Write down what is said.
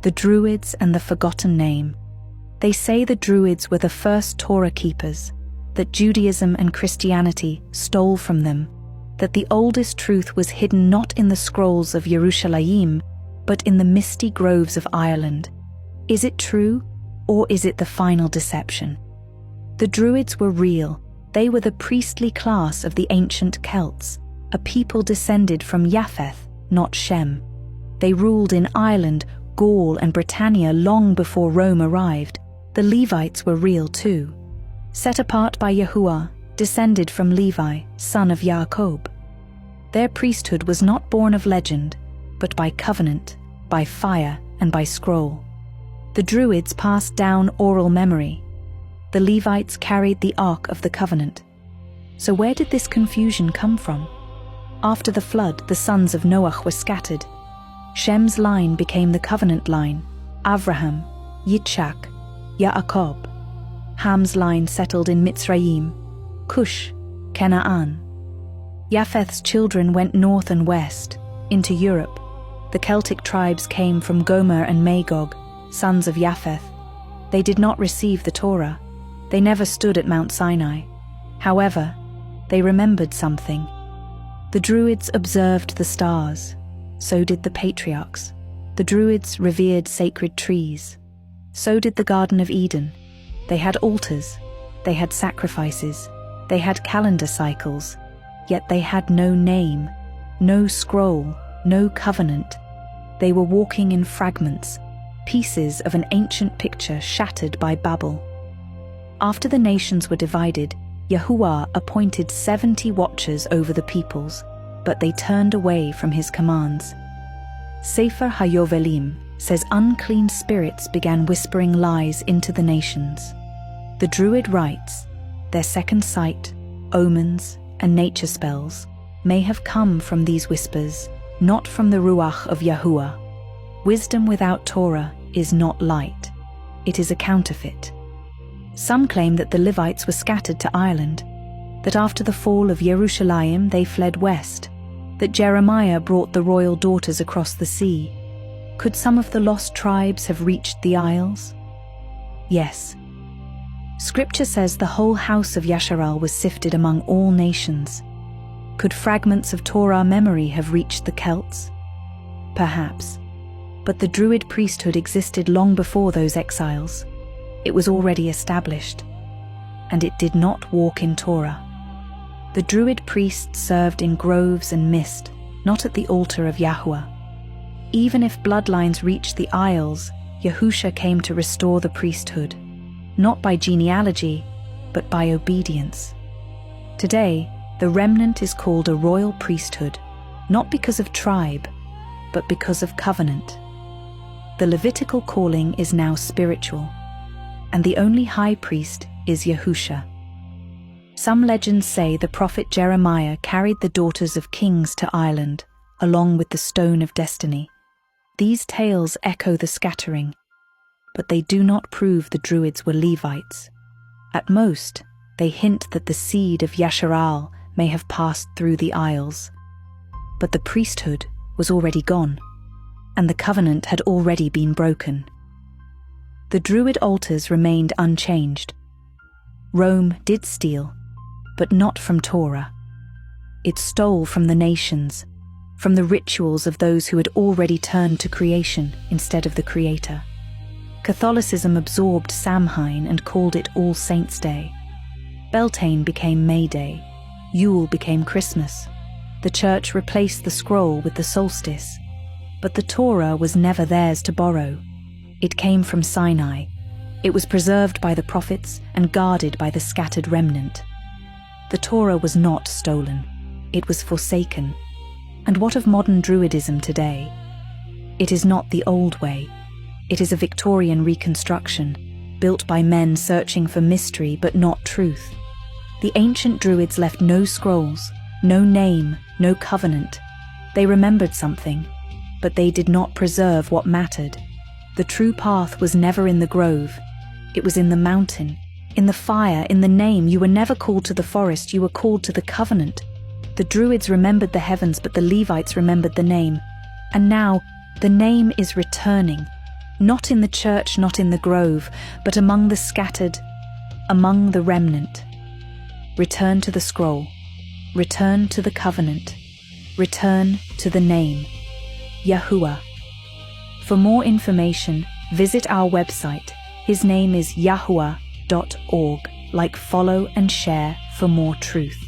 the Druids and the forgotten name. They say the Druids were the first Torah keepers, that Judaism and Christianity stole from them, that the oldest truth was hidden not in the scrolls of Yerushalayim, but in the misty groves of Ireland. Is it true, or is it the final deception? The Druids were real. They were the priestly class of the ancient Celts, a people descended from Japheth, not Shem. They ruled in Ireland, Gaul, and Britannia long before Rome arrived. The Levites were real too. Set apart by Yahuah, descended from Levi, son of Jacob. Their priesthood was not born of legend, but by covenant, by fire, and by scroll. The Druids passed down oral memory. The Levites carried the Ark of the Covenant. So where did this confusion come from? After the flood, the sons of Noah were scattered. Shem's line became the covenant line, Avraham, Yitzchak, Yaakov. Ham's line settled in Mitzrayim, Cush, Canaan. Japheth's children went north and west, into Europe. The Celtic tribes came from Gomer and Magog, sons of Japheth. They did not receive the Torah. They never stood at Mount Sinai. However, they remembered something. The Druids observed the stars. So did the patriarchs. The Druids revered sacred trees. So did the Garden of Eden. They had altars. They had sacrifices. They had calendar cycles. Yet they had no name, no scroll, no covenant. They were walking in fragments, pieces of an ancient picture shattered by Babel. After the nations were divided, Yahuah appointed 70 watchers over the peoples, but they turned away from his commands. Sefer haYovheliym says unclean spirits began whispering lies into the nations. The Druid rites, their second sight, omens, and nature spells, may have come from these whispers, not from the Ruach of Yahuah. Wisdom without Torah is not light. It is a counterfeit. Some claim that the Levites were scattered to Ireland, that after the fall of Yerushalayim they fled west, that Jeremiah brought the royal daughters across the sea. Could some of the lost tribes have reached the Isles? Yes. Scripture says the whole house of Yasharal was sifted among all nations. Could fragments of Torah memory have reached the Celts? Perhaps. But the Druid priesthood existed long before those exiles. It was already established. And it did not walk in Torah. The Druid priests served in groves and mist, not at the altar of Yahuah. Even if bloodlines reached the Isles, Yahusha came to restore the priesthood, not by genealogy, but by obedience. Today, the remnant is called a royal priesthood, not because of tribe, but because of covenant. The Levitical calling is now spiritual, and the only high priest is Yahusha. Some legends say the prophet Jeremiah carried the daughters of kings to Ireland, along with the stone of destiny. These tales echo the scattering, but they do not prove the Druids were Levites. At most, they hint that the seed of Yasharal may have passed through the Isles. But the priesthood was already gone, and the covenant had already been broken. The Druid altars remained unchanged. Rome did steal, but not from Torah. It stole from the nations, from the rituals of those who had already turned to creation instead of the Creator. Catholicism absorbed Samhain and called it All Saints' Day. Beltane became May Day. Yule became Christmas. The Church replaced the scroll with the solstice. But the Torah was never theirs to borrow. It came from Sinai. It was preserved by the prophets and guarded by the scattered remnant. The Torah was not stolen. It was forsaken. And what of modern Druidism today? It is not the old way. It is a Victorian reconstruction, built by men searching for mystery but not truth. The ancient Druids left no scrolls, no name, no covenant. They remembered something, but they did not preserve what mattered. The true path was never in the grove. It was in the mountain, in the fire, in the name. You were never called to the forest, you were called to the covenant. The Druids remembered the heavens, but the Levites remembered the name. And now, the name is returning. not in the church, not in the grove, but among the scattered, among the remnant. Return to the scroll. Return to the covenant. Return to the name, Yahuah. For more information, visit our website. His name is yahuah.org. Like, follow, and share for more truth.